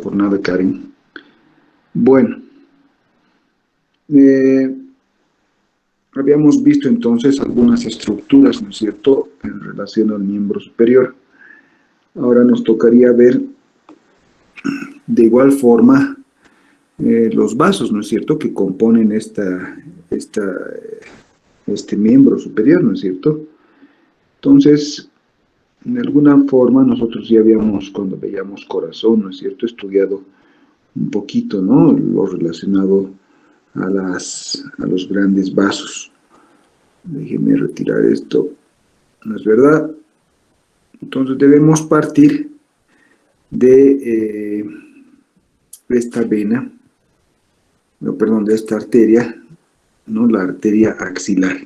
por nada, Karen. Bueno, eh, habíamos visto entonces algunas estructuras, ¿no es cierto?, en relación al miembro superior. Ahora nos tocaría ver de igual forma los vasos, ¿no es cierto?, que componen este miembro superior, ¿no es cierto? Entonces, de alguna forma nosotros ya habíamos, cuando veíamos corazón, ¿no es cierto?, estudiado un poquito, ¿no?, lo relacionado a los grandes vasos. Déjenme retirar esto, ¿no es verdad? Entonces debemos partir de esta vena, no, perdón, de esta arteria, ¿no?, la arteria axilar,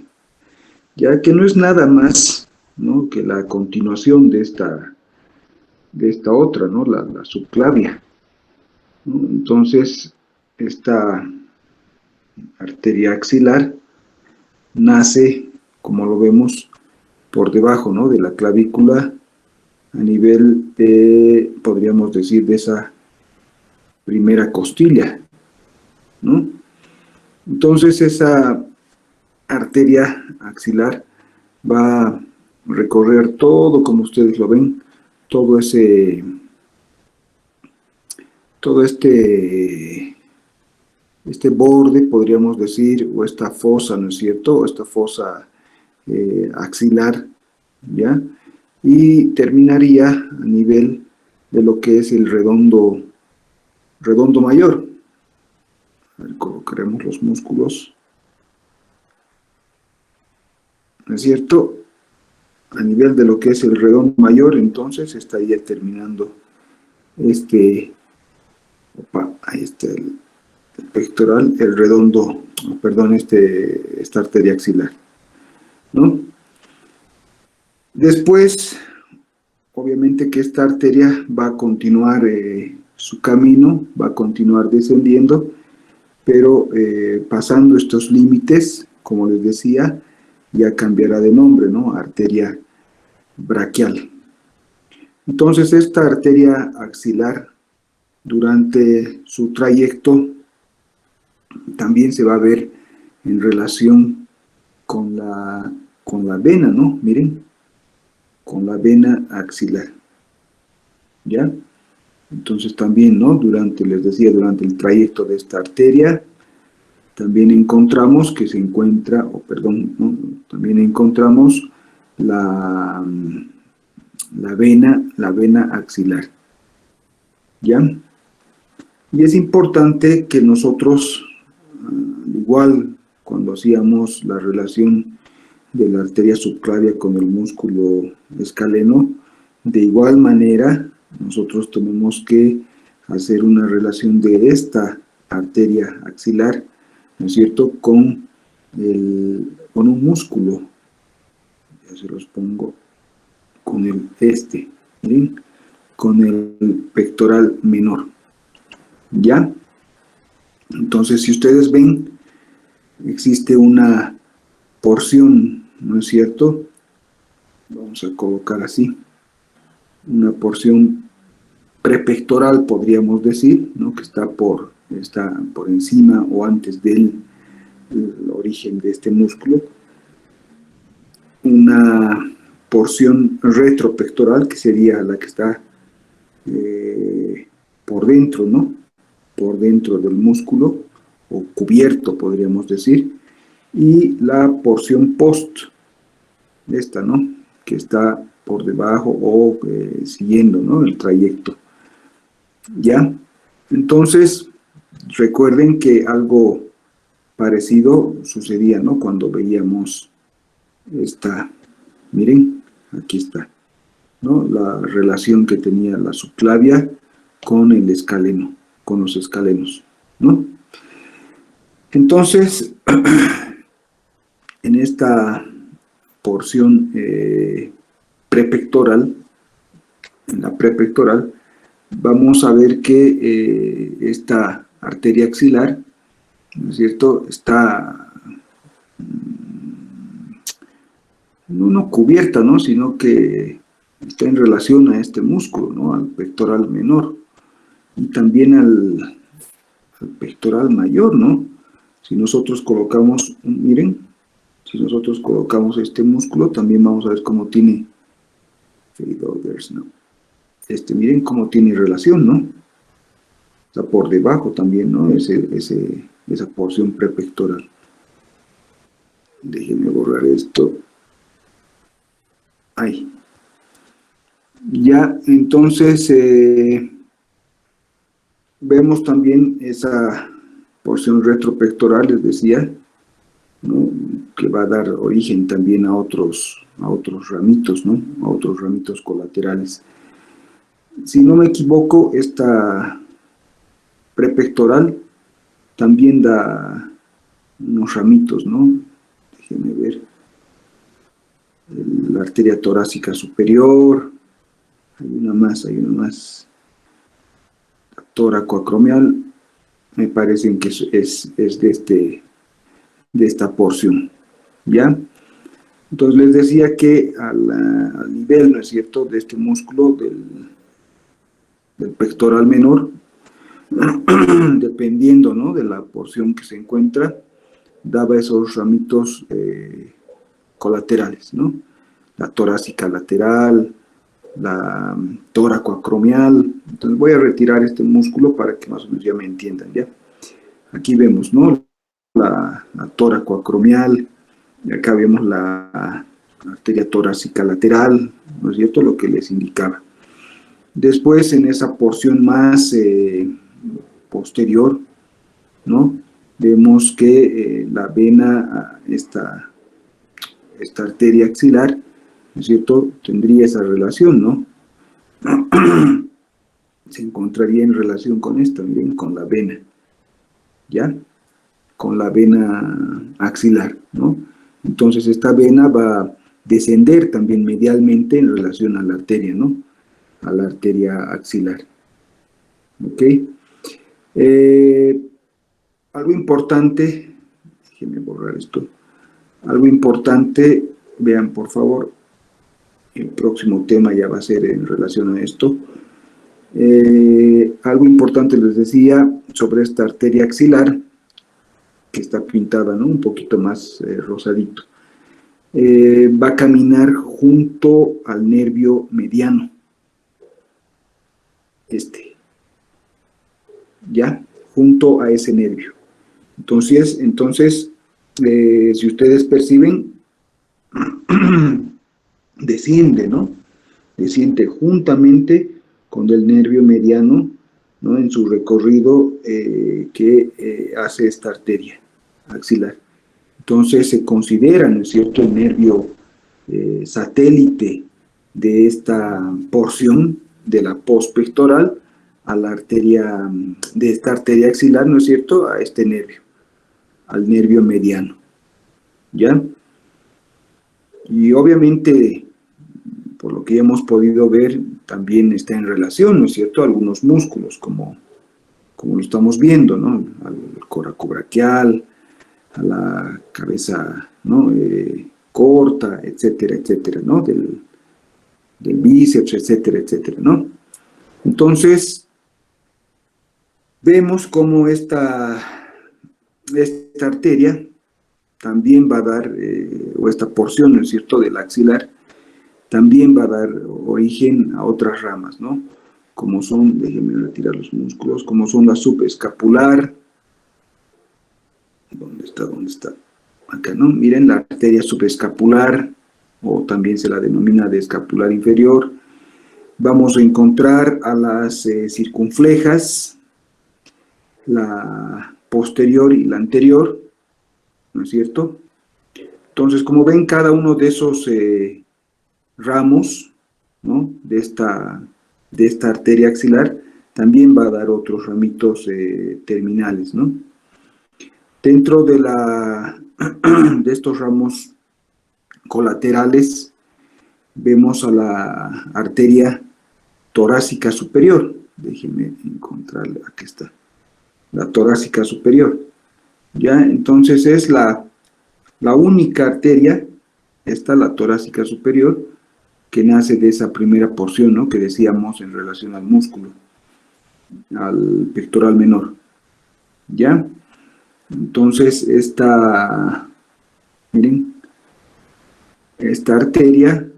ya que no es nada más, ¿no?, que la continuación de esta otra, ¿no?, la subclavia, ¿no? Entonces, esta arteria axilar nace, como lo vemos, por debajo, ¿no?, de la clavícula, a nivel, podríamos decir, de esa primera costilla, ¿no? Entonces, esa arteria axilar va a recorrer todo, como ustedes lo ven, todo este borde, podríamos decir, o esta fosa, ¿no es cierto?, o esta fosa axilar, ¿ya? Y terminaría a nivel de lo que es el redondo mayor. A ver, colocaremos los músculos, ¿no es cierto?, a nivel de lo que es el redondo mayor. Entonces estaría terminando ahí está el pectoral, el redondo, perdón, esta arteria axilar, ¿no? Después, obviamente que esta arteria va a continuar su camino, va a continuar descendiendo, pero pasando estos límites, como les decía, ya cambiará de nombre, ¿no?, arteria braquial. Entonces, esta arteria axilar, durante su trayecto, también se va a ver en relación con la vena, ¿no? Miren, con la vena axilar, ¿ya? Entonces también, ¿no?, les decía, durante el trayecto de esta arteria, también encontramos que se encuentra, ¿no?, también encontramos la vena axilar, ¿ya? Y es importante que nosotros, igual cuando hacíamos la relación de la arteria subclavia con el músculo escaleno, de igual manera nosotros tenemos que hacer una relación de esta arteria axilar, ¿no es cierto?, con un músculo. Ya se los pongo con ¿miren?, con el pectoral menor, ¿ya? Entonces, si ustedes ven, existe una porción, ¿no es cierto?, vamos a colocar así, una porción prepectoral, podríamos decir, ¿no?, que está por encima o antes del origen de este músculo, una porción retropectoral, que sería la que está por dentro, ¿no?, por dentro del músculo, o cubierto, podríamos decir, y la porción post, ¿no?, que está por debajo o siguiendo, ¿no?, el trayecto, ¿ya? Entonces, recuerden que algo parecido sucedía, ¿no?, cuando veíamos miren, aquí está, ¿no?, la relación que tenía la subclavia con el escaleno, con los escalenos, ¿no? Entonces, en esta porción prepectoral, en la prepectoral, vamos a ver que esta arteria axilar, ¿no es cierto?, está no cubierta, ¿no?, sino que está en relación a este músculo, ¿no?, al pectoral menor. y también al pectoral mayor, ¿no? Si nosotros colocamos, miren, si nosotros colocamos este músculo, también vamos a ver cómo tiene, ¿no? Miren cómo tiene relación, ¿no? Está por debajo también, ¿no? Esa porción prepectoral. Déjenme borrar esto. Ahí. Ya, entonces, vemos también esa porción retropectoral, les decía, ¿no? Que va a dar origen también a otros ramitos, ¿no? A otros ramitos colaterales. Si no me equivoco, esta prepectoral también da unos ramitos, ¿no? Déjenme ver. La arteria torácica superior, hay una más. La tóraco-acromial, me parece que es de esta porción, ¿ya? Entonces les decía que al nivel, ¿no es cierto?, de este músculo del pectoral menor, dependiendo, ¿no?, de la porción que se encuentra, daba esos ramitos colaterales, ¿no? La torácica lateral, la tóraco-acromial. Entonces voy a retirar este músculo para que más o menos ya me entiendan, ¿ya? Aquí vemos, ¿no?, la tóraco-acromial, y acá vemos la arteria torácica lateral, ¿no es cierto?, lo que les indicaba. Después, en esa porción más posterior, ¿no?, vemos que la vena, esta arteria axilar, ¿no es cierto?, tendría esa relación, ¿no? Se encontraría en relación con esta, miren, con la vena, ¿ya? Con la vena axilar, ¿no? Entonces esta vena va a descender también medialmente en relación a la arteria, ¿no? A la arteria axilar. ¿Ok? Algo importante, déjenme borrar esto, algo importante, vean por favor, el próximo tema ya va a ser en relación a esto. Algo importante les decía sobre esta arteria axilar, que está pintada, ¿no?, un poquito más rosadito. Va a caminar junto al nervio mediano, ¿ya? Junto a ese nervio. Entonces si ustedes perciben, desciende, ¿no? Desciende juntamente con el nervio mediano, ¿no?, en su recorrido que hace esta arteria axilar. Entonces se considera, ¿no es cierto?, el nervio satélite de esta porción de la postpectoral a la arteria, de esta arteria axilar, ¿no es cierto?, a este nervio, al nervio mediano, ¿ya? Y obviamente, por lo que hemos podido ver, también está en relación, ¿no es cierto?, a algunos músculos, como lo estamos viendo, ¿no?, al coracobraquial, a la cabeza, ¿no?, corta, etcétera, etcétera, ¿no?, del bíceps, etcétera, etcétera, ¿no? Entonces, vemos cómo esta arteria también va a dar, o esta porción, ¿no es cierto?, del axilar, también va a dar origen a otras ramas, ¿no?, como son, déjenme retirar los músculos, como son la subescapular. ¿Dónde está? Acá, ¿no? Miren, la arteria subescapular, o también se la denomina de escapular inferior. Vamos a encontrar a las circunflejas, la posterior y la anterior, ¿no es cierto? Entonces, como ven, cada uno de esos ramos, ¿no?, de esta arteria axilar, también va a dar otros ramitos terminales, ¿no? Dentro de estos ramos colaterales, vemos a la arteria torácica superior. Déjenme encontrarla, aquí está. La torácica superior. ¿Ya? Entonces es la única arteria, la torácica superior, que nace de esa primera porción, ¿no?, que decíamos en relación al músculo. al pectoral menor, ¿ya? Entonces, miren, esta arteria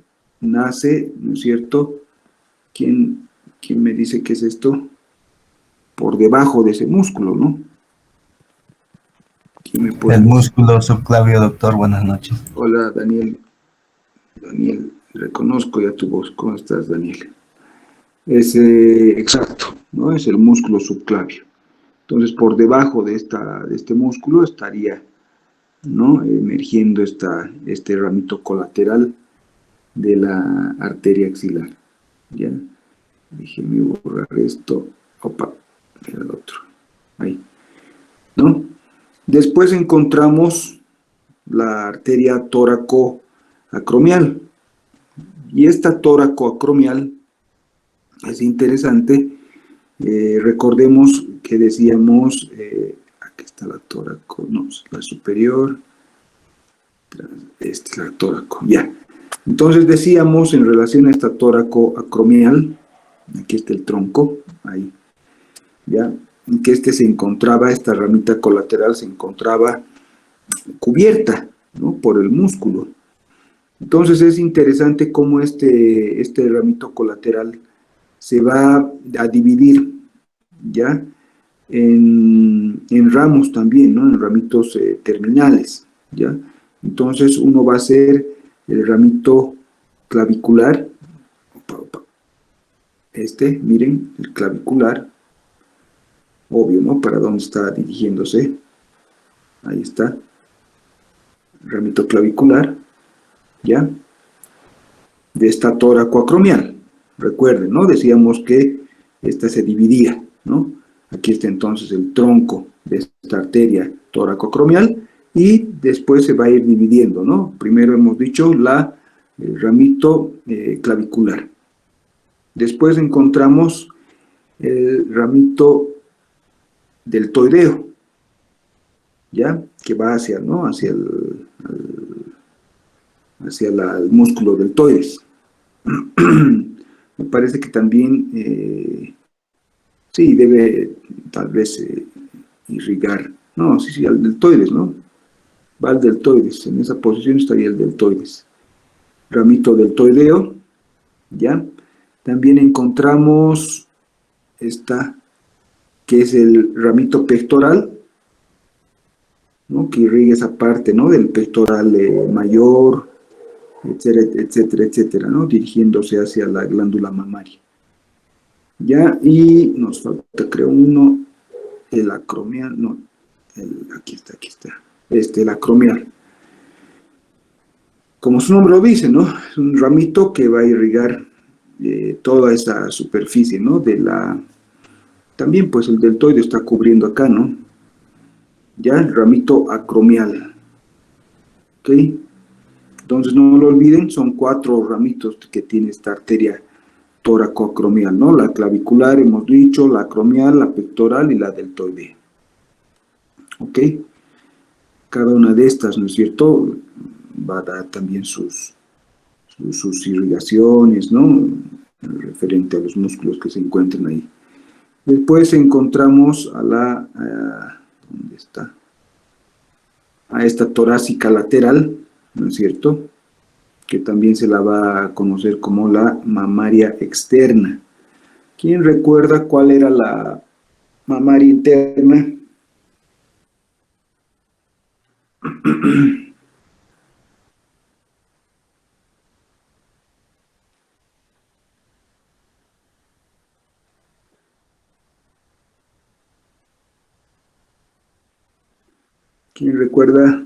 nace, ¿no es cierto? ¿Quién me dice qué es esto? Por debajo de ese músculo, ¿no? ¿Quién me puede El decir? músculo subclavio, doctor, buenas noches. Hola, Daniel. Daniel, reconozco ya tu voz. ¿Cómo estás, Daniel? Es exacto, ¿no? Es el músculo subclavio. Entonces, por debajo de este músculo estaría, ¿no? Emergiendo este ramito colateral de la arteria axilar. ¿Ya? Déjeme borrar esto. Opa, era el otro. Ahí, ¿no? Después encontramos la arteria tóraco-acromial. Y esta tóraco-acromial es interesante. Recordemos que decíamos, aquí está la tóraco, no, la superior, esta es la tóraco, ya. Entonces decíamos en relación a esta tóraco acromial, aquí está el tronco, ahí, ya, que se encontraba, esta ramita colateral se encontraba cubierta, ¿no? Por el músculo. Entonces es interesante cómo este ramito colateral se va a dividir, ¿ya? En ramos también, ¿no? En ramitos terminales, ¿ya? Entonces uno va a hacer el ramito clavicular, miren, el clavicular, obvio, ¿no? Para dónde está dirigiéndose, ahí está, ramito clavicular, ¿ya? De esta tóraco-acromial, recuerden, ¿no? Decíamos que esta se dividía, ¿no? Aquí está entonces el tronco de esta arteria tóraco-acromial y después se va a ir dividiendo, ¿no? Primero hemos dicho el ramito clavicular. Después encontramos el ramito deltoideo, ¿ya? Que va hacia, ¿no? Hacia el músculo deltoides. Me parece que también, sí, debe tal vez irrigar, no, sí, al deltoides, ¿no? Va al deltoides, en esa posición estaría el deltoides. Ramito deltoideo, ¿ya? También encontramos que es el ramito pectoral, ¿no? Que irriga esa parte, ¿no? Del pectoral mayor, etcétera, etcétera, etcétera, ¿no? Dirigiéndose hacia la glándula mamaria. ¿Ya? Y nos falta, creo, uno, el acromial, no, aquí está, el acromial. Como su nombre lo dice, ¿no? Es un ramito que va a irrigar toda esa superficie, ¿no? También, pues, el deltoide está cubriendo acá, ¿no? Ya, el ramito acromial. ¿Ok? Entonces, no lo olviden, son 4 ramitos que tiene esta arteria tóraco-acromial, ¿no? La clavicular, hemos dicho, la acromial, la pectoral y la deltoidea. ¿Ok? Cada una de estas, ¿no es cierto?, va a dar también sus irrigaciones, ¿no?, referente a los músculos que se encuentran ahí. Después encontramos ¿dónde está? A esta torácica lateral, ¿no es cierto?, que también se la va a conocer como la mamaria externa. ¿Quién recuerda cuál era la mamaria interna? ¿Quién recuerda?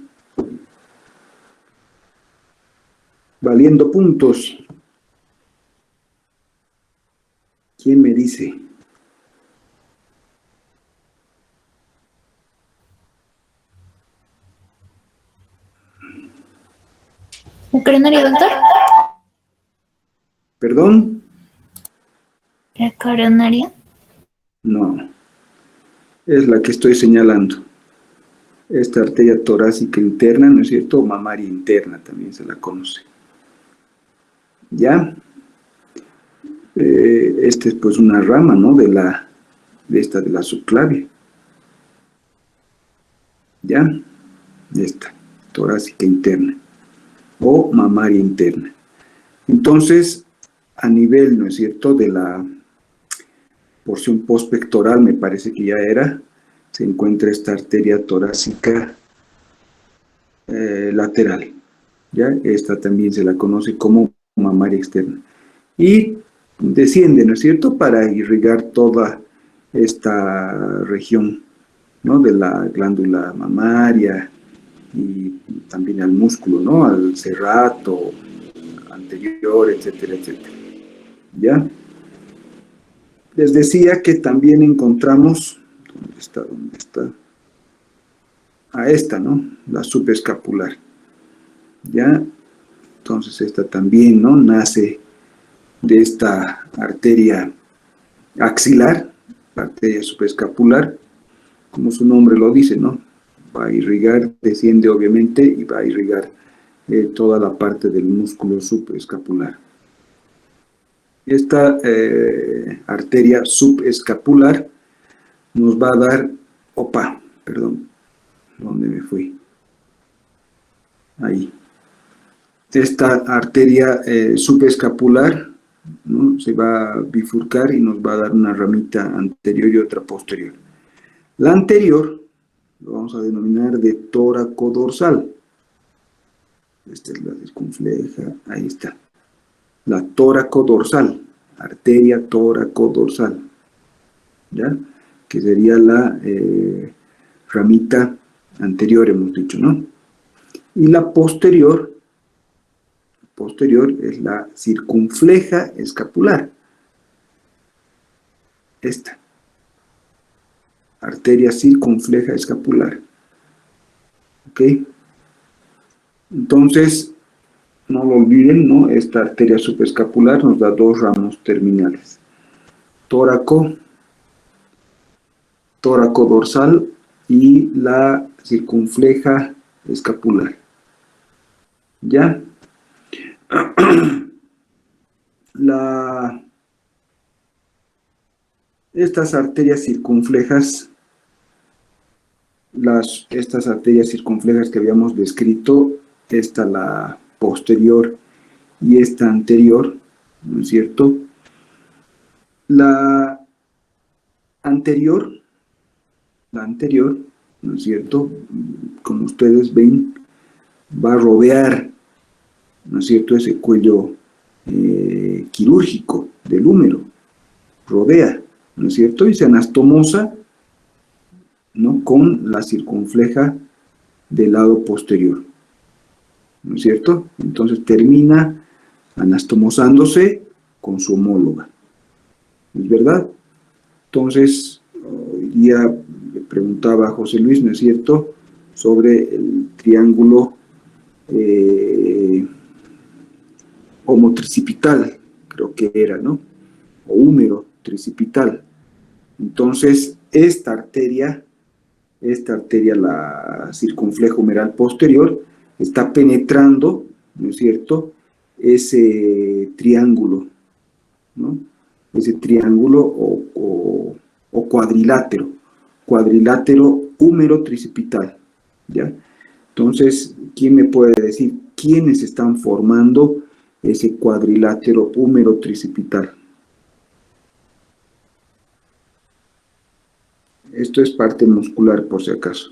Valiendo puntos. ¿Quién me dice? ¿La coronaria, doctor? ¿Perdón? ¿La coronaria? No, es la que estoy señalando. Esta arteria torácica interna, ¿no es cierto? Mamaria interna también se la conoce. ¿Ya? Esta es pues una rama, ¿no?, de esta de la subclavia. ¿Ya? Esta, torácica interna o mamaria interna. Entonces, a nivel, ¿no es cierto?, de la porción postpectoral, me parece que ya era, se encuentra esta arteria torácica lateral. ¿Ya? Esta también se la conoce como mamaria externa. Y desciende, ¿no es cierto?, para irrigar toda esta región, ¿no?, de la glándula mamaria y también al músculo, ¿no?, al serrato anterior, etcétera, etcétera. ¿Ya? Les decía que también encontramos, ¿dónde está? ¿Dónde está? A esta, ¿no?, la subescapular. ¿Ya? Entonces esta también, ¿no?, nace de esta arteria axilar, la arteria subescapular, como su nombre lo dice, ¿no? Va a irrigar, desciende obviamente y va a irrigar toda la parte del músculo subescapular. Esta arteria subescapular nos va a dar, perdón, ¿dónde me fui? Ahí. Esta arteria subescapular, ¿no?, se va a bifurcar y nos va a dar una ramita anterior y otra posterior. La anterior lo vamos a denominar de tóraco-dorsal. Esta es la circunfleja, ahí está. La tóraco-dorsal, arteria tóraco-dorsal, ¿ya? Que sería la ramita anterior, hemos dicho, ¿no? Y la posterior es la circunfleja escapular. Esta. Arteria circunfleja escapular. ¿Ok? Entonces, no lo olviden, ¿no? Esta arteria subescapular nos da dos ramos terminales. Tóraco dorsal y la circunfleja escapular. ¿Ya? Estas arterias circunflejas, estas arterias circunflejas que habíamos descrito, esta la posterior y esta anterior, ¿no es cierto? La anterior, ¿no es cierto?, como ustedes ven, va a rodear, ¿no es cierto?, ese cuello quirúrgico del húmero, rodea, ¿no es cierto?, y se anastomosa, ¿no?, con la circunfleja del lado posterior, ¿no es cierto? Entonces termina anastomosándose con su homóloga, ¿es verdad? Entonces, hoy día le preguntaba a José Luis, ¿no es cierto?, sobre el triángulo homotricipital, creo que era, ¿no?, o húmero tricipital. Entonces, esta arteria, la circunfleja humeral posterior, está penetrando, ¿no es cierto?, ese triángulo, ¿no?, ese triángulo o cuadrilátero húmero tricipital, ¿ya? Entonces, ¿quién me puede decir quiénes están formando ese cuadrilátero húmero tricipital? Esto es parte muscular, por si acaso.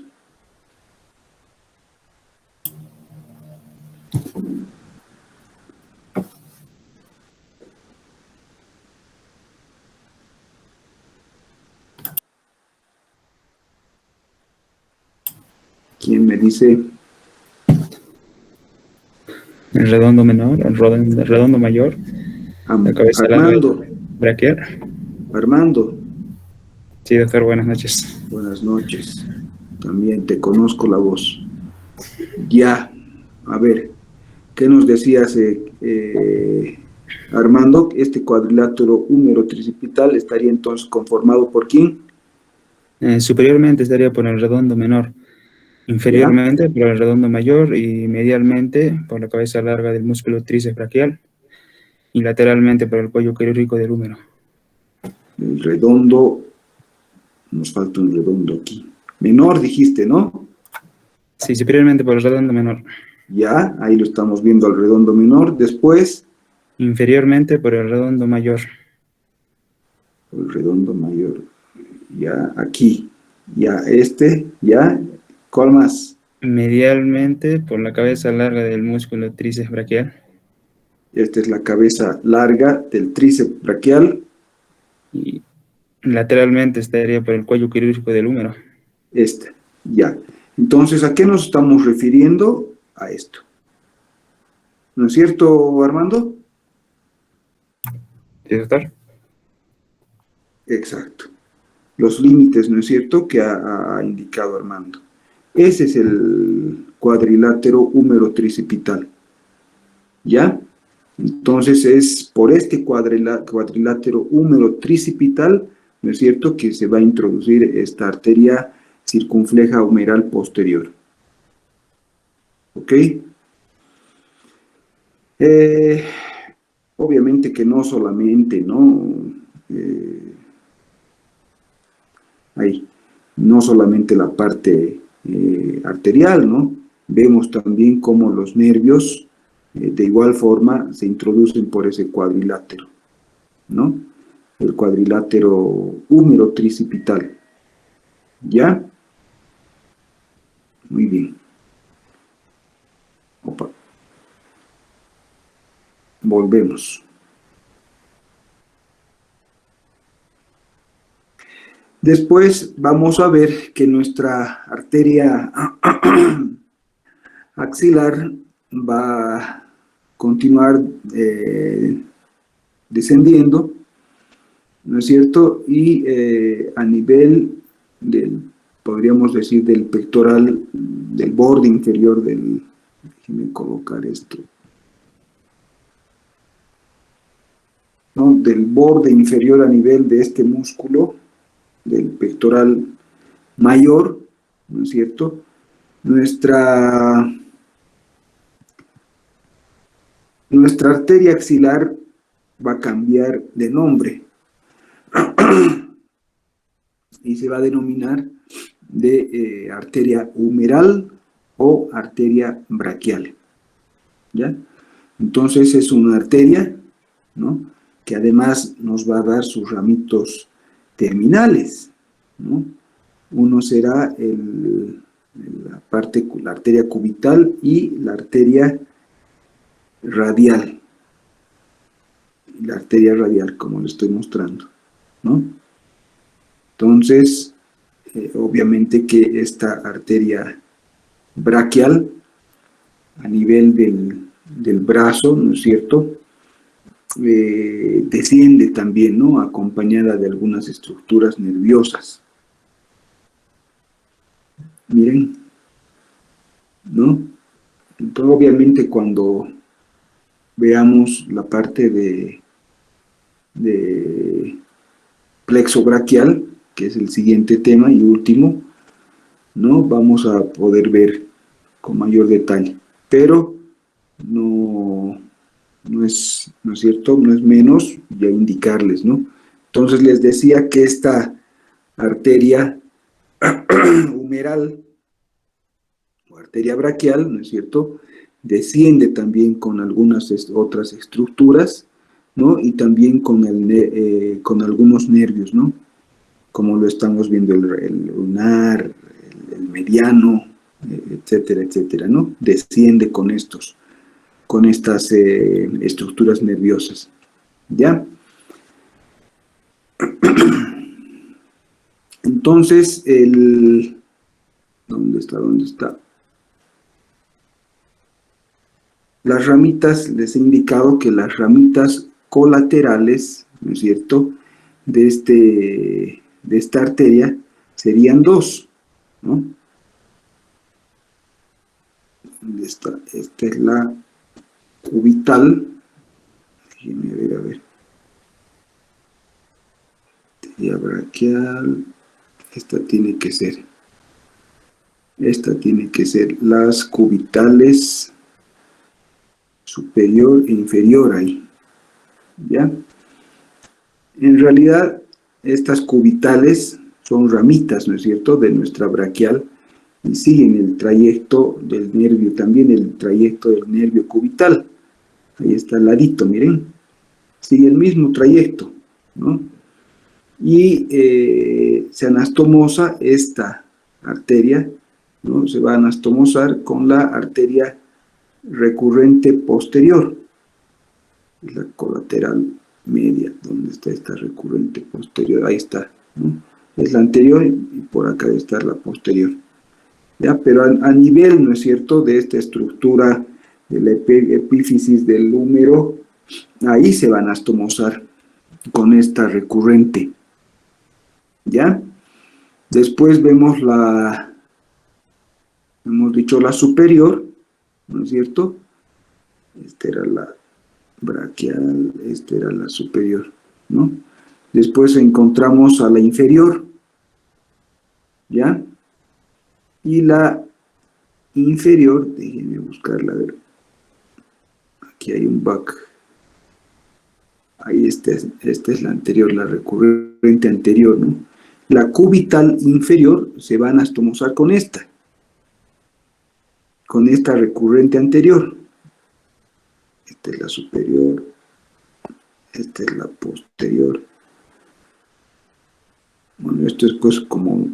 ¿Quién me dice? El redondo menor, el redondo mayor, la cabeza larga Armando. braquial. Armando. Sí, doctor, buenas noches. Buenas noches. También te conozco la voz. Ya, a ver, ¿qué nos decías, Armando? Este cuadrilátero húmero tricipital estaría entonces conformado ¿por quién? Superiormente estaría por el redondo menor, inferiormente por el redondo mayor y medialmente por la cabeza larga del músculo tríceps braquial y lateralmente por el cuello quirúrgico del húmero. El redondo nos falta un redondo aquí. Menor dijiste, ¿no? Sí, superiormente por el redondo menor. Ya, ahí lo estamos viendo al redondo menor. Después, Inferiormente por el redondo mayor. el redondo mayor. Ya, aquí. Ya, este, ya. ¿Cuál más? Medialmente por la cabeza larga del músculo tríceps braquial. Esta es la cabeza larga del tríceps braquial. Y lateralmente estaría por el cuello quirúrgico del húmero. Esta, ya. Entonces, ¿a qué nos estamos refiriendo? A esto. ¿No es cierto, Armando? ¿Sí, doctor? Exacto. Los límites, ¿no es cierto?, que ha indicado Armando. Ese es el cuadrilátero húmero tricipital. ¿Ya? Entonces es por este cuadrilátero húmero tricipital, ¿no es cierto?, que se va a introducir esta arteria circunfleja humeral posterior. ¿Ok? Obviamente que no solamente, ¿no? Ahí, no solamente la parte arterial, ¿no? Vemos también cómo los nervios de igual forma se introducen por ese cuadrilátero, ¿no? El cuadrilátero húmero tricipital. ¿Ya? Muy bien. Opa. Volvemos. Después vamos a ver que nuestra arteria axilar va a continuar descendiendo, ¿no es cierto? Y a nivel del, podríamos decir, del pectoral, del borde inferior del, déjenme colocar esto, ¿no? Del borde inferior a nivel de este músculo, del pectoral mayor, ¿no es cierto? Nuestra arteria axilar va a cambiar de nombre y se va a denominar de arteria humeral o arteria braquial. ¿Ya? Entonces es una arteria, ¿no?, que además nos va a dar sus ramitos terminales, ¿no? Uno será la arteria cubital y la arteria radial. La arteria radial, como le estoy mostrando, ¿no? Entonces, obviamente que esta arteria braquial, a nivel del brazo, ¿no es cierto?, desciende también, ¿no?, acompañada de algunas estructuras nerviosas. Miren, ¿no? Entonces, obviamente, cuando veamos la parte de plexo braquial, que es el siguiente tema y último, ¿no?, vamos a poder ver con mayor detalle, pero no es cierto, no es menos ya indicarles, ¿no? Entonces les decía que esta arteria humeral o arteria braquial, ¿no es cierto?, desciende también con algunas otras estructuras, ¿no?, y también con algunos nervios, ¿no?, como lo estamos viendo, el lunar, el mediano, etcétera, etcétera, ¿no? Desciende con estas estructuras nerviosas, ¿ya? Entonces, ¿dónde está? Las ramitas, les he indicado que las ramitas colaterales, ¿no es cierto?, de esta arteria serían dos, ¿no? ¿Dónde está? Esta es la cubital. Déjenme ver, a ver. Arteria braquial. Esta tiene que ser las cubitales superior e inferior ahí, ¿ya? En realidad, estas cubitales son ramitas, ¿no es cierto?, de nuestra braquial y siguen el trayecto del nervio, también el trayecto del nervio cubital. Ahí está al ladito, miren, sigue el mismo trayecto, ¿no? Y se anastomosa esta arteria, ¿no? Se va a anastomosar con la arteria recurrente posterior, la colateral media. ¿Dónde está esta recurrente posterior? Ahí está, ¿no? Es la anterior y por acá debe estar la posterior. ¿Ya? Pero a nivel, ¿no es cierto?, de esta estructura de la epífisis del húmero, ahí se va a anastomosar con esta recurrente. ¿Ya? Después vemos hemos dicho la superior, ¿no es cierto? Esta era la braquial, esta era la superior, ¿no? Después encontramos a la inferior, ¿ya? Y la inferior, déjenme buscarla, a ver. Aquí hay un back. Ahí esta es la anterior, la recurrente anterior, ¿no? La cubital inferior se va a anastomosar con esta recurrente anterior. Esta es la superior, esta es la posterior. Bueno, esto es pues como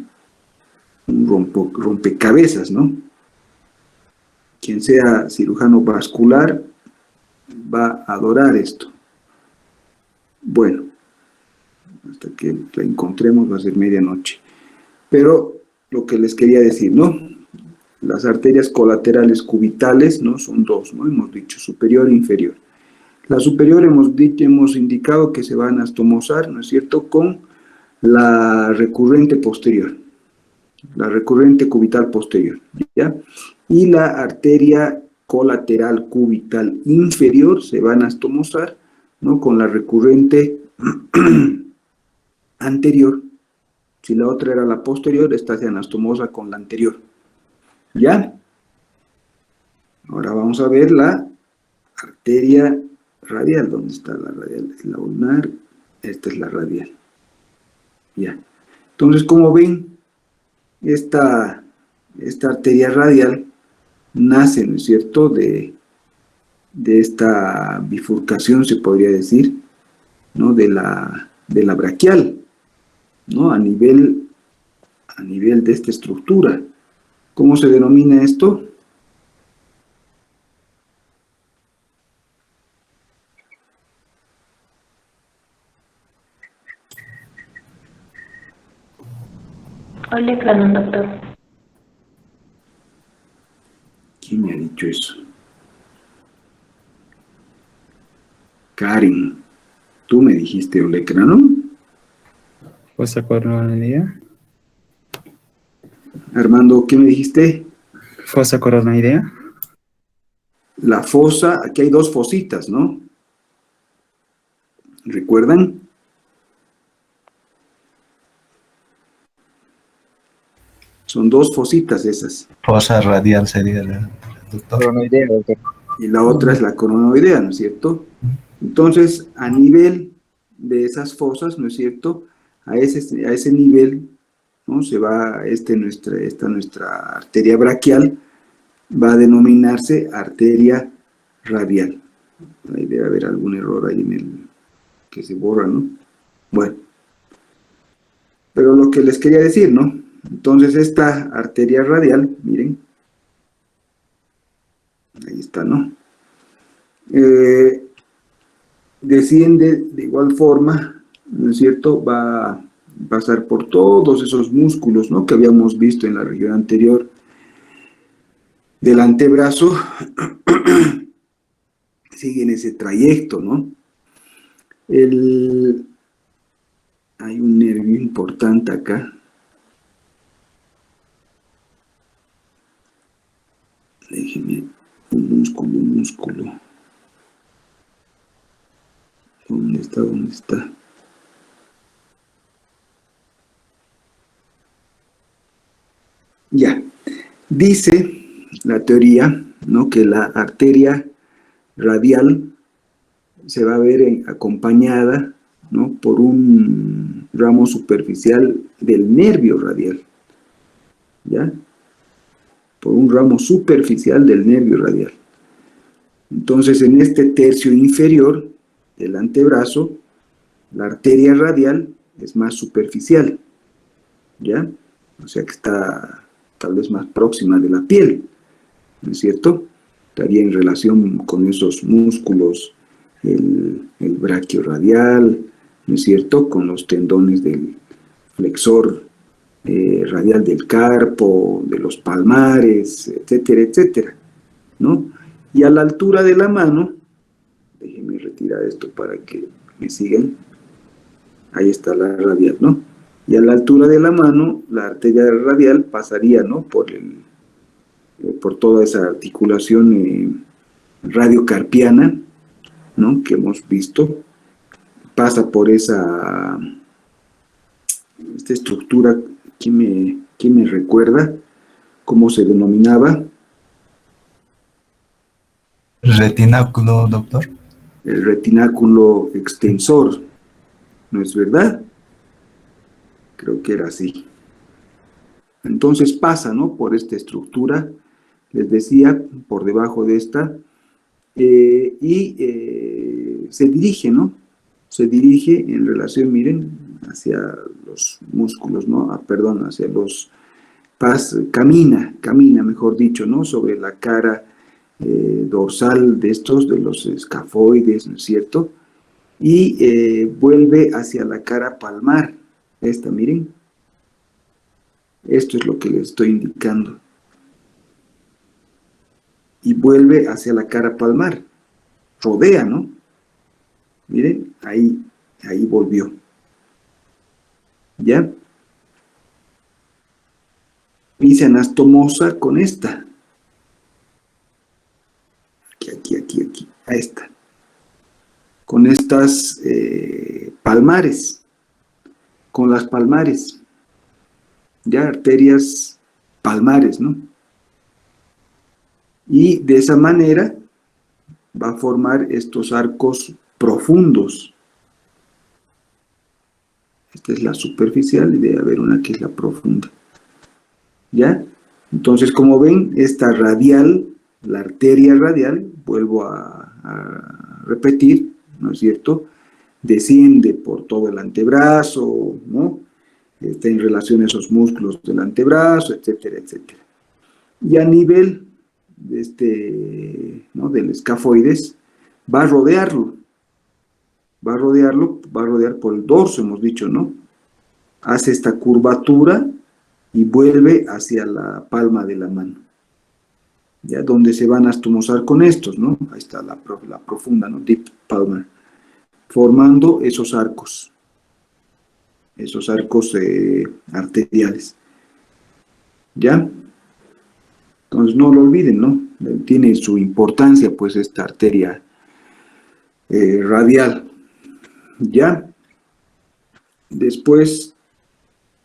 un rompecabezas, ¿no? Quien sea cirujano vascular va a adorar esto. Bueno, hasta que la encontremos va a ser medianoche. Pero lo que les quería decir, ¿no? Las arterias colaterales cubitales, ¿no? Son dos, ¿no? Hemos dicho superior e inferior. La superior hemos indicado que se va a anastomosar, ¿no es cierto?, con la recurrente posterior, la recurrente cubital posterior, ¿ya? Y la arteria colateral cubital inferior se va a anastomosar, ¿no?, con la recurrente anterior. Si la otra era la posterior, esta se anastomosa con la anterior. ¿Ya? Ahora vamos a ver la arteria radial. ¿Dónde está la radial? Es la ulnar, esta es la radial. Ya. Entonces, como ven, esta arteria radial nace, ¿no es cierto?, de esta bifurcación, se podría decir, ¿no?, de la braquial, ¿no?, a nivel de esta estructura. ¿Cómo se denomina esto? Olecranon, doctor. ¿Quién me ha dicho eso? Karen, ¿tú me dijiste olecranon? Fosa coronaria. Armando, ¿qué me dijiste? Fosa coronaria. La fosa, aquí hay dos fositas, ¿no? ¿Recuerdan? Son dos fositas esas. Fosa radial sería doctor. Coronoidea, doctor. Y la otra es la coronoidea, ¿no es cierto? Entonces, a nivel de esas fosas, ¿no es cierto?, a ese nivel, ¿no?, se va nuestra arteria braquial, va a denominarse arteria radial. Ahí debe haber algún error ahí que se borra, ¿no? Bueno, pero lo que les quería decir, ¿no? Entonces esta arteria radial, miren, ahí está, ¿no? Desciende de igual forma, ¿no es cierto?, va a pasar por todos esos músculos, ¿no?, que habíamos visto en la región anterior del antebrazo. Siguen ese trayecto, ¿no? Hay un nervio importante acá. Déjenme, un músculo. ¿Dónde está? Ya. Dice la teoría, ¿no?, que la arteria radial se va a ver acompañada, ¿no?, por un ramo superficial del nervio radial, ¿ya? Por un ramo superficial del nervio radial. Entonces, en este tercio inferior del antebrazo, la arteria radial es más superficial, ¿ya? O sea que está tal vez más próxima de la piel, ¿no es cierto? Estaría en relación con esos músculos, el braquio radial, ¿no es cierto? Con los tendones del flexor radial del carpo, de los palmares, etcétera, etcétera, ¿no? Y a la altura de la mano, déjenme retirar esto para que me sigan, ahí está la radial, ¿no? Y a la altura de la mano, la arteria radial pasaría, ¿no? Por toda esa articulación radiocarpiana, ¿no? Que hemos visto, pasa por esta estructura que me recuerda, ¿cómo se denominaba? Retináculo, doctor. El retináculo extensor, ¿no es verdad? Creo que era así. Entonces pasa, ¿no? Por esta estructura, les decía, por debajo de esta, se dirige, ¿no? Se dirige en relación, miren, hacia los músculos, ¿no? Perdón, hacia los camina, mejor dicho, ¿no? Sobre la cara dorsal de los escafoides, ¿no es cierto? Y vuelve hacia la cara palmar, esta, miren. Esto es lo que les estoy indicando. Y vuelve hacia la cara palmar. Rodea, ¿no? Miren, ahí volvió. ¿Ya? Inicia anastomosa con esta. Aquí. Ahí está. Con estas palmares. Con las palmares. Ya, arterias palmares, ¿no? Y de esa manera va a formar estos arcos profundos. Esta es la superficial y debe haber una que es la profunda. ¿Ya? Entonces, como ven, esta radial, la arteria radial, vuelvo a repetir, ¿no es cierto? Desciende por todo el antebrazo, ¿no? Está en relación a esos músculos del antebrazo, etcétera, etcétera. Y a nivel de ¿no? del escafoides, va a rodearlo. Va a rodear por el dorso, hemos dicho, ¿no? Hace esta curvatura y vuelve hacia la palma de la mano. ¿Ya? Donde se van a anastomosar con estos, ¿no? Ahí está la profunda, ¿no? Deep palmar. Formando esos arcos arteriales. ¿Ya? Entonces no lo olviden, ¿no? Tiene su importancia, pues, esta arteria radial. ¿Ya? Después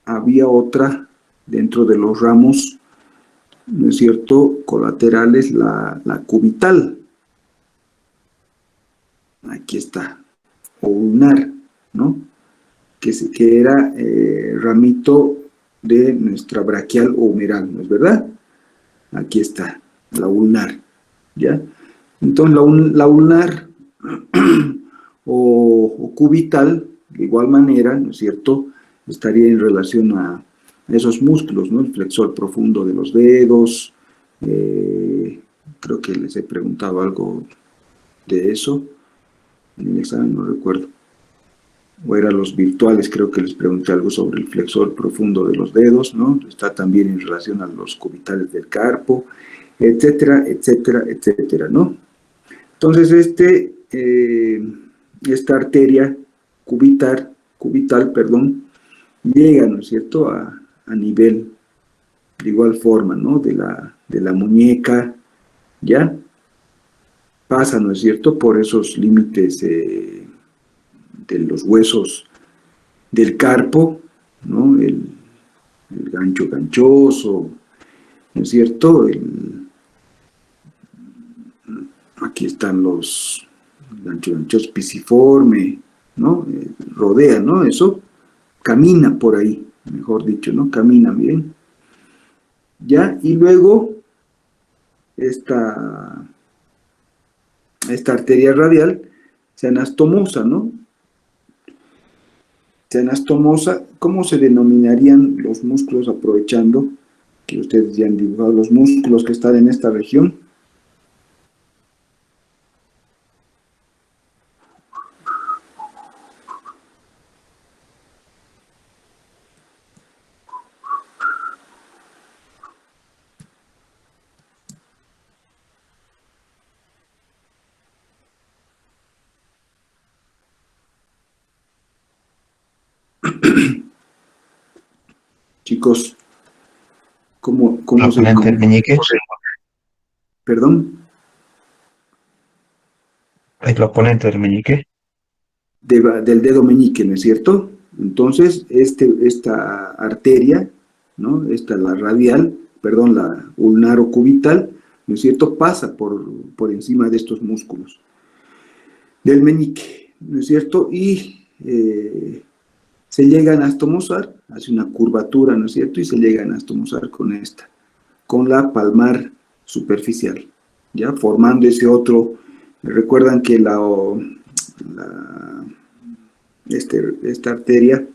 había otra dentro de los ramos, ¿no es cierto?, colaterales, la cubital. Aquí está, o ulnar, ¿no? Que era ramito de nuestra braquial o humeral, ¿no es verdad? Aquí está, la ulnar, ¿ya? Entonces la ulnar o cubital, de igual manera, ¿no es cierto?, estaría en relación a esos músculos, ¿no? El flexor profundo de los dedos, creo que les he preguntado algo de eso, en el examen no recuerdo, o eran los virtuales, creo que les pregunté algo sobre el flexor profundo de los dedos, ¿no? Está también en relación a los cubitales del carpo, etcétera, etcétera, etcétera, ¿no? Entonces, esta arteria cubital, llega, ¿no es cierto?, a nivel, de igual forma, ¿no?, de la muñeca, ¿ya? Pasa, ¿no es cierto?, por esos límites de los huesos del carpo, ¿no?, el gancho ganchoso, ¿no es cierto?, aquí están los ganchos pisiforme, ¿no?, rodea, ¿no?, eso, camina por ahí, mejor dicho, ¿no? Camina, miren. ¿Ya? Y luego esta arteria radial se anastomosa, ¿no? Se anastomosa, ¿cómo se denominarían los músculos, aprovechando que ustedes ya han dibujado los músculos que están en esta región? Chicos, ¿cómo Los ponentes del meñique. Perdón, Los ponentes del meñique. del dedo meñique, ¿no es cierto? Entonces, esta arteria, ¿no? Esta, la radial, perdón, la ulnarocubital, ¿no es cierto? Pasa por encima de estos músculos del meñique, ¿no es cierto? Y se llega a anastomosar, hace una curvatura, ¿no es cierto? Y se llega a anastomosar con la palmar superficial, ¿ya? Formando ese otro, recuerdan que esta arteria,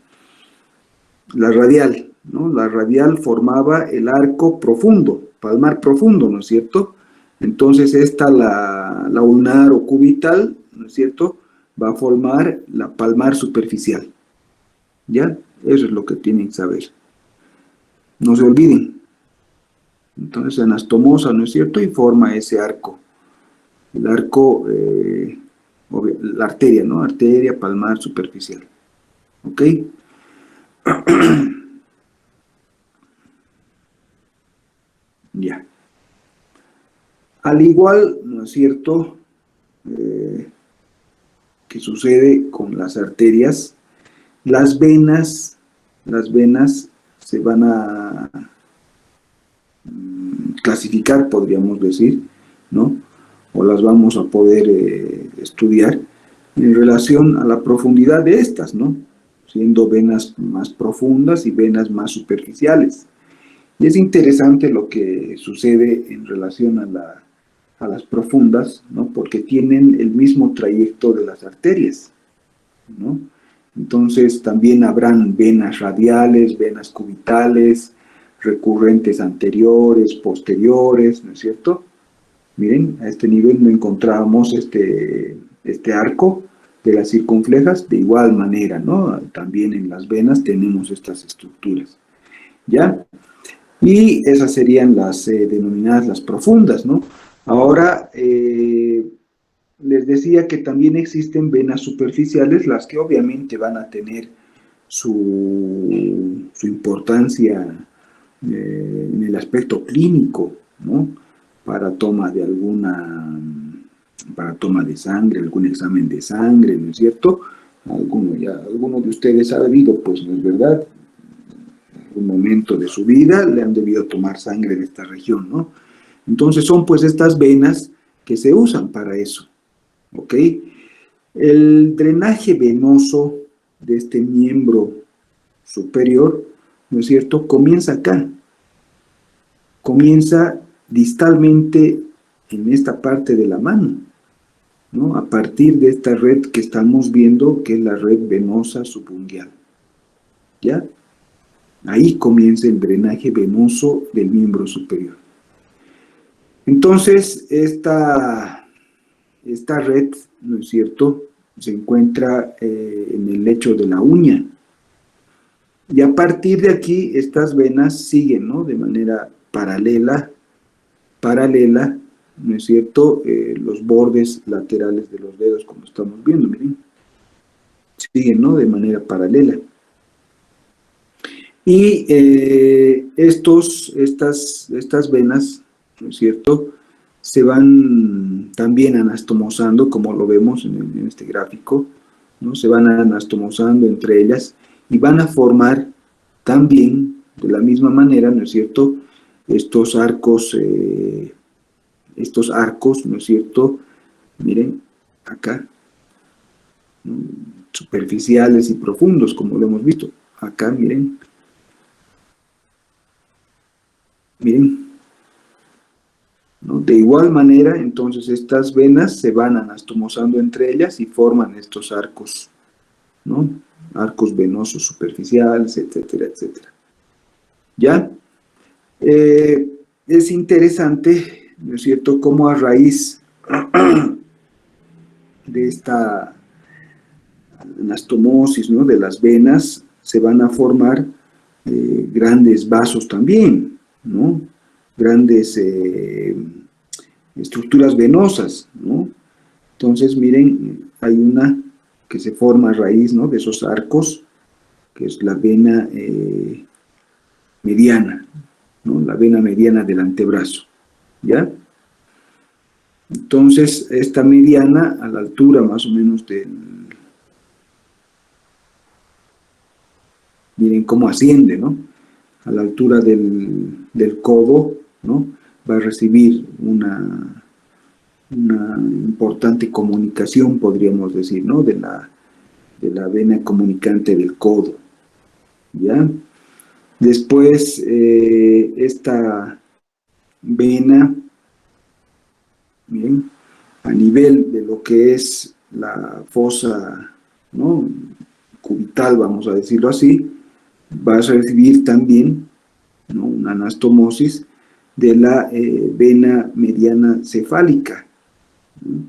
la radial, ¿no? La radial formaba el arco profundo, palmar profundo, ¿no es cierto? Entonces la ulnar o cubital, ¿no es cierto?, va a formar la palmar superficial, ¿ya? Eso es lo que tienen que saber. No se olviden. Entonces se anastomosa, ¿no es cierto?, y forma ese arco. El arco, la arteria, ¿no? Arteria palmar superficial. ¿Ok? Ya. Al igual, ¿no es cierto?, que sucede con las arterias, las venas se van a clasificar, podríamos decir, ¿no? O las vamos a poder estudiar en relación a la profundidad de estas, ¿no? Siendo venas más profundas y venas más superficiales. Y es interesante lo que sucede en relación a las profundas, ¿no? Porque tienen el mismo trayecto de las arterias, ¿no? Entonces también habrán venas radiales, venas cubitales, recurrentes anteriores, posteriores, ¿no es cierto? Miren, a este nivel no encontrábamos este arco de las circunflejas, de igual manera, ¿no? También en las venas tenemos estas estructuras, ¿ya? Y esas serían las denominadas las profundas, ¿no? Ahora, les decía que también existen venas superficiales, las que obviamente van a tener su importancia en el aspecto clínico, ¿no? Para toma de sangre, algún examen de sangre, ¿no es cierto? Alguno de ustedes ha debido, pues, ¿no es verdad?, un momento de su vida le han debido tomar sangre de esta región, ¿no? Entonces son pues estas venas que se usan para eso, ¿ok? El drenaje venoso de este miembro superior, ¿no es cierto?, comienza acá, comienza distalmente en esta parte de la mano, ¿no? A partir de esta red que estamos viendo, que es la red venosa subungual, ¿ya? Ahí comienza el drenaje venoso del miembro superior. Entonces, esta red, ¿no es cierto?, se encuentra en el lecho de la uña. Y a partir de aquí, estas venas siguen, ¿no?, de manera paralela, ¿no es cierto?, los bordes laterales de los dedos, como estamos viendo, miren. Siguen, ¿no?, de manera paralela. Y estas venas, ¿no es cierto?, se van también anastomosando, como lo vemos en este gráfico, ¿no? Se van anastomosando entre ellas y van a formar también, de la misma manera, ¿no es cierto?, estos arcos, ¿no es cierto?, miren, acá, ¿no?, superficiales y profundos, como lo hemos visto. acá, miren. Miren, ¿no? De igual manera, entonces estas venas se van anastomosando entre ellas y forman estos arcos, ¿no? Arcos venosos superficiales, etcétera, etcétera. ¿Ya? Es interesante, ¿no es cierto?, cómo a raíz de esta anastomosis, ¿no?, de las venas, se van a formar grandes vasos también, ¿no? Grandes estructuras venosas, ¿no? Entonces, miren, hay una que se forma a raíz, ¿no?, de esos arcos, que es la vena mediana, ¿no? La vena mediana del antebrazo, ¿ya? Entonces, esta mediana, a la altura más o menos del... Miren cómo asciende, ¿no? A la altura del codo, ¿no? Va a recibir una importante comunicación, podríamos decir, ¿no? De la vena comunicante del codo, ¿ya? Después, esta vena, miren, a nivel de lo que es la fosa, ¿no?, cubital, vamos a decirlo así, va a recibir también, ¿no?, una anastomosis de la vena mediana cefálica, ¿no?,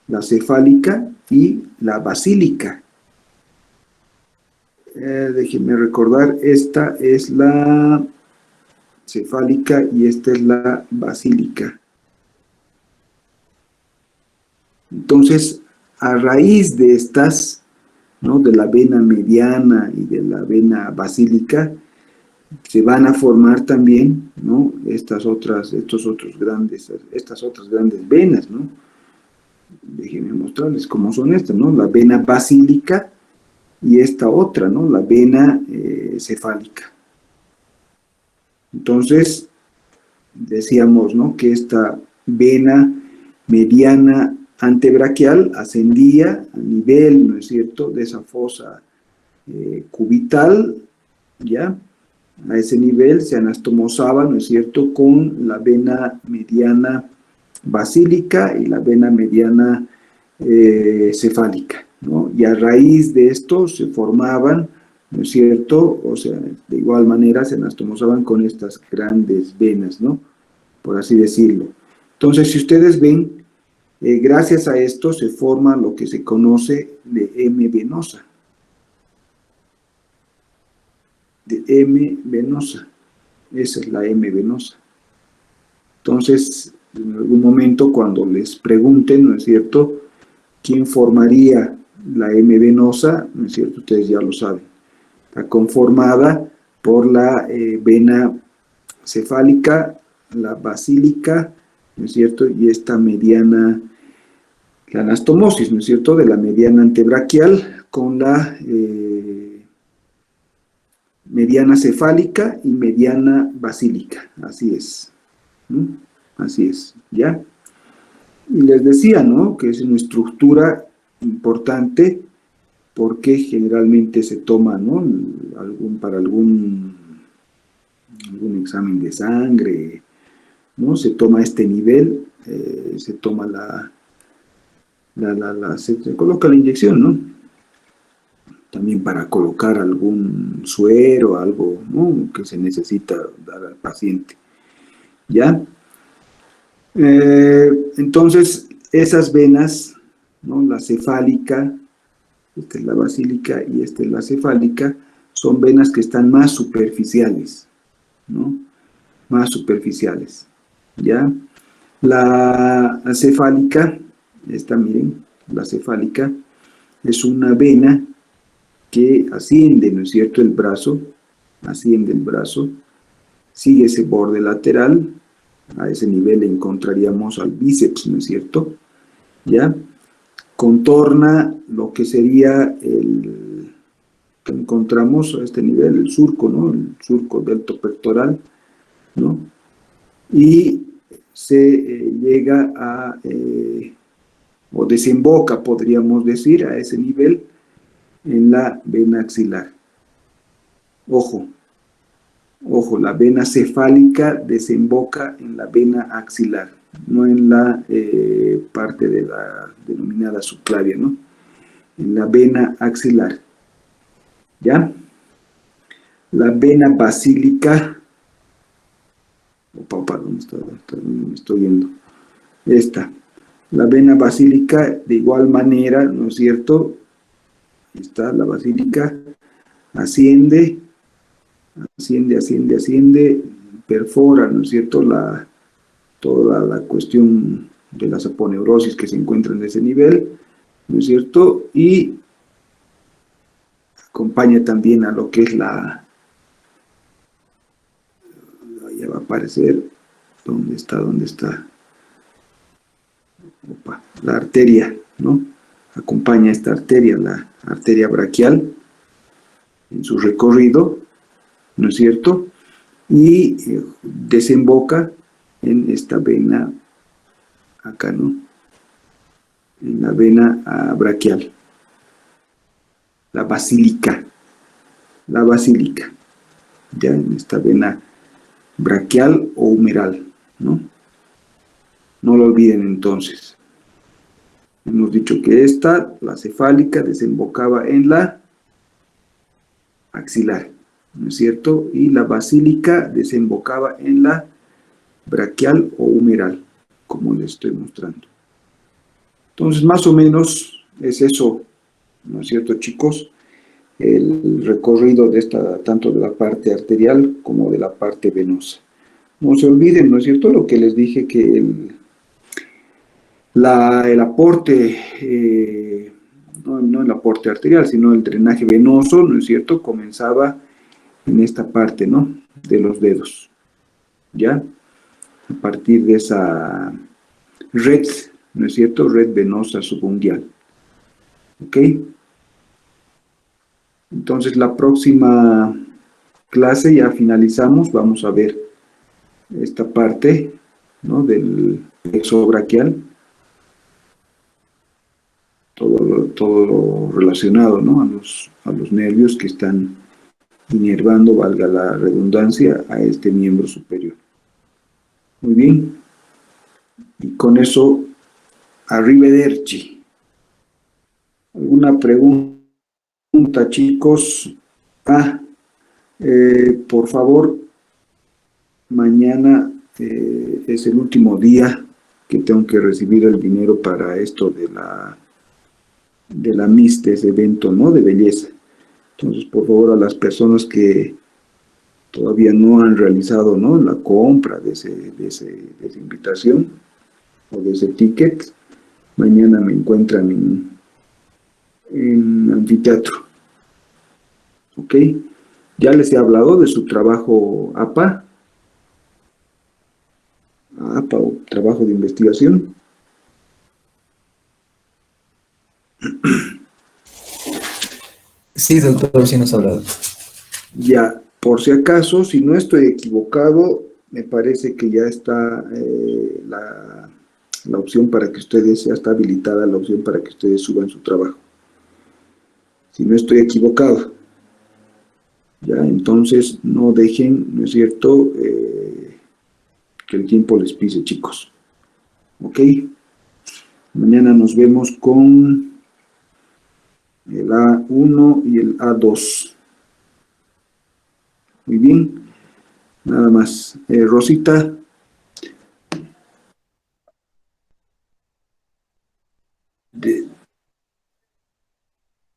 la cefálica y la basílica. Déjenme recordar, esta es la cefálica y esta es la basílica. Entonces, a raíz de estas, ¿no?, de la vena mediana y de la vena basílica, se van a formar también, ¿no?, estas otras grandes venas, ¿no? Déjenme mostrarles cómo son estas, ¿no? La vena basílica y esta otra, ¿no?, la vena cefálica. Entonces, decíamos, ¿no?, que esta vena mediana antebraquial ascendía a nivel, ¿no es cierto?, de esa fosa cubital, ¿ya? A ese nivel se anastomosaba, ¿no es cierto?, con la vena mediana basílica y la vena mediana cefálica, ¿no? Y a raíz de esto se formaban, ¿no es cierto?, o sea, de igual manera se anastomosaban con estas grandes venas, ¿no?, por así decirlo. Entonces, si ustedes ven, gracias a esto se forma lo que se conoce de M venosa. De M venosa. Esa es la M venosa. Entonces, en algún momento cuando les pregunten, ¿no es cierto?, ¿quién formaría la M venosa? ¿No es cierto? Ustedes ya lo saben. Está conformada por la vena cefálica, la basílica, ¿no es cierto?, y esta mediana, la anastomosis, ¿no es cierto?, de la mediana antebraquial con la mediana cefálica y mediana basílica. Así es, ¿no? Así es, ¿ya? Y les decía, ¿no?, que es una estructura importante porque generalmente se toma, ¿no?, para algún examen de sangre, ¿no?, se toma este nivel, se toma se coloca la inyección, ¿no?, también para colocar algún suero, algo, ¿no?, que se necesita dar al paciente, ¿ya? Entonces, esas venas, ¿no?, la cefálica, esta es la basílica y esta es la cefálica, son venas que están más superficiales, ¿no?, más superficiales, ¿ya? La cefálica, esta, miren, la cefálica es una vena que asciende, ¿no es cierto?, el brazo, asciende el brazo, sigue ese borde lateral, a ese nivel encontraríamos al bíceps, ¿no es cierto?, ¿ya? Contorna lo que sería que encontramos a este nivel, el surco, ¿no?, el surco deltopectoral, ¿no?, y se llega a, o desemboca, podríamos decir, a ese nivel en la vena axilar, Ojo, la vena cefálica desemboca en la vena axilar, no en la parte de la denominada subclavia, ¿no? En la vena axilar, ¿ya? La vena basílica, ¿dónde está? ¿Dónde me estoy yendo? Esta, la vena basílica, de igual manera, ¿no es cierto? Está la basílica, asciende, perfora, ¿no es cierto?, toda la cuestión de la saponeurosis que se encuentra en ese nivel, ¿no es cierto?, y acompaña también a lo que es ya va a aparecer, ¿dónde está? La arteria, ¿no? Acompaña esta arteria, la arteria braquial, en su recorrido, ¿no es cierto?, y desemboca en esta vena acá, ¿no?, en la vena braquial, la basílica, ya en esta vena braquial o humeral, ¿no? No lo olviden entonces. Hemos dicho que esta, la cefálica, desembocaba en la axilar, ¿no es cierto? Y la basílica desembocaba en la braquial o humeral, como les estoy mostrando. Entonces, más o menos es eso, ¿no es cierto, chicos? El recorrido de tanto de la parte arterial como de la parte venosa. No se olviden, ¿no es cierto?, lo que les dije, que el aporte, no el aporte arterial, sino el drenaje venoso, ¿no es cierto?, comenzaba en esta parte, ¿no?, de los dedos, ¿ya? A partir de esa red, ¿no es cierto?, red venosa subungual, ¿ok? Entonces, la próxima clase ya finalizamos, vamos a ver esta parte, ¿no?, del plexo braquial, todo lo relacionado, ¿no?, a los nervios que están inervando, valga la redundancia, a este miembro superior. Muy bien. Y con eso, arrivederci. ¿Alguna pregunta, chicos? Por favor, mañana es el último día que tengo que recibir el dinero para esto de la MIS, de ese evento, ¿no?, de belleza. Entonces, por favor, a las personas que todavía no han realizado, ¿no?, la compra de esa invitación o de ese ticket, mañana me encuentran en anfiteatro. ¿Ok? Ya les he hablado de su trabajo APA o trabajo de investigación. Sí, doctor, sí nos ha hablado. Ya, por si acaso, si no estoy equivocado, me parece que ya está la opción para que ustedes, ya está habilitada la opción para que ustedes suban su trabajo. Si no estoy equivocado. Ya, entonces no dejen, ¿no es cierto?, que el tiempo les pise, chicos. ¿Ok? Mañana nos vemos con el A1 y el A2. Muy bien. Nada más. Rosita.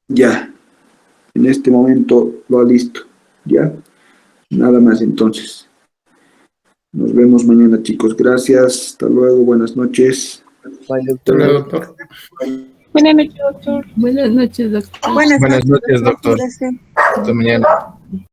Ya. En este momento lo ha listo. Ya. Nada más entonces. Nos vemos mañana, chicos. Gracias. Hasta luego. Buenas noches. Bye, Hasta luego, doctor. doctor. Buenas noches, doctor. Buenas noches, doctor. Buenas noches, doctor. Hasta mañana.